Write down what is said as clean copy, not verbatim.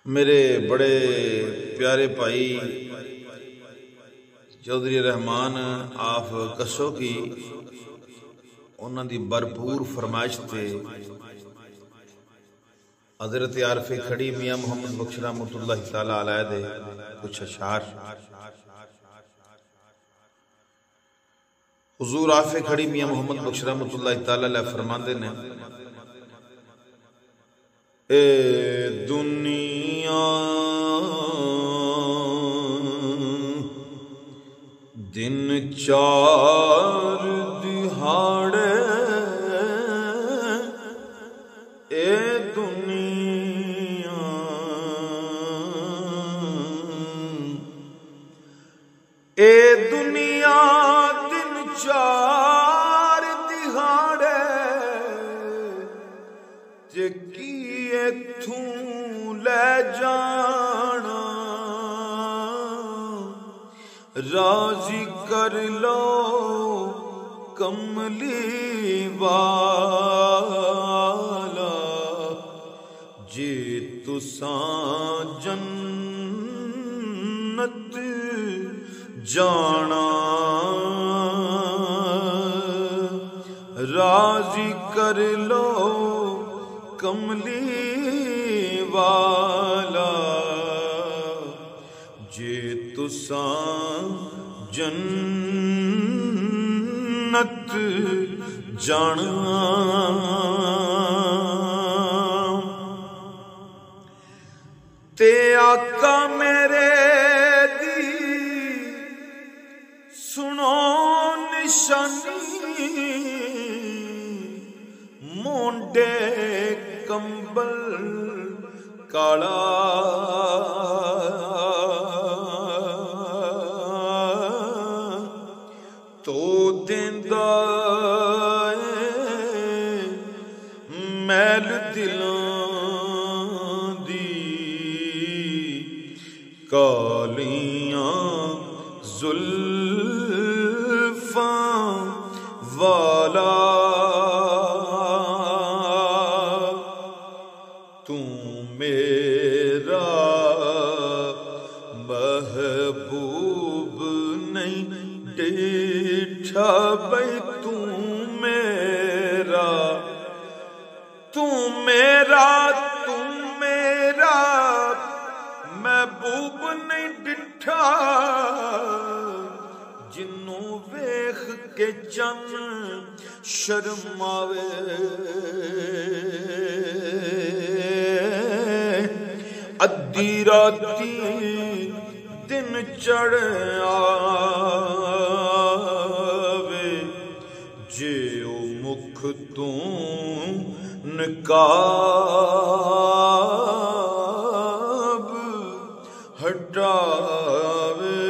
میرے بڑے پیارے بھائی چودھری رحمان آف کسو کی انہوں دی بھرپور فرمائش تے حضرت عارف کھڑی میاں محمد بخش رحمۃ اللہ تعالی علیہ دے کچھ اشعار۔ حضور عارف کھڑی میاں محمد بخش رحمۃ اللہ تعالی علیہ فرماندے نے، اے دنیا دن چار دہاڑے، اے دنیا اے دنیا دن چار دہاڑے، جے کی ایتھوں لے جانا راضی کر لو کملی والا، جے تساں جنت جانا راضی کر لو کملی والا، جے تساں جنت جانا۔ تے آقا میرے دی سنو نشانی، مونڈے کمبل کالا تو دیندا میل دلاں دی، کالیاں زلفاں والا، تو میرا محبوب نہیں ڈیٹھا بھئی، تو میرا محبوب نہیں ڈٹھا، جنوں ویکھ کے چن شرماوے، ادھی راتی دن چڑھ آوے، جے او مکھ تو نقاب ہٹاوے،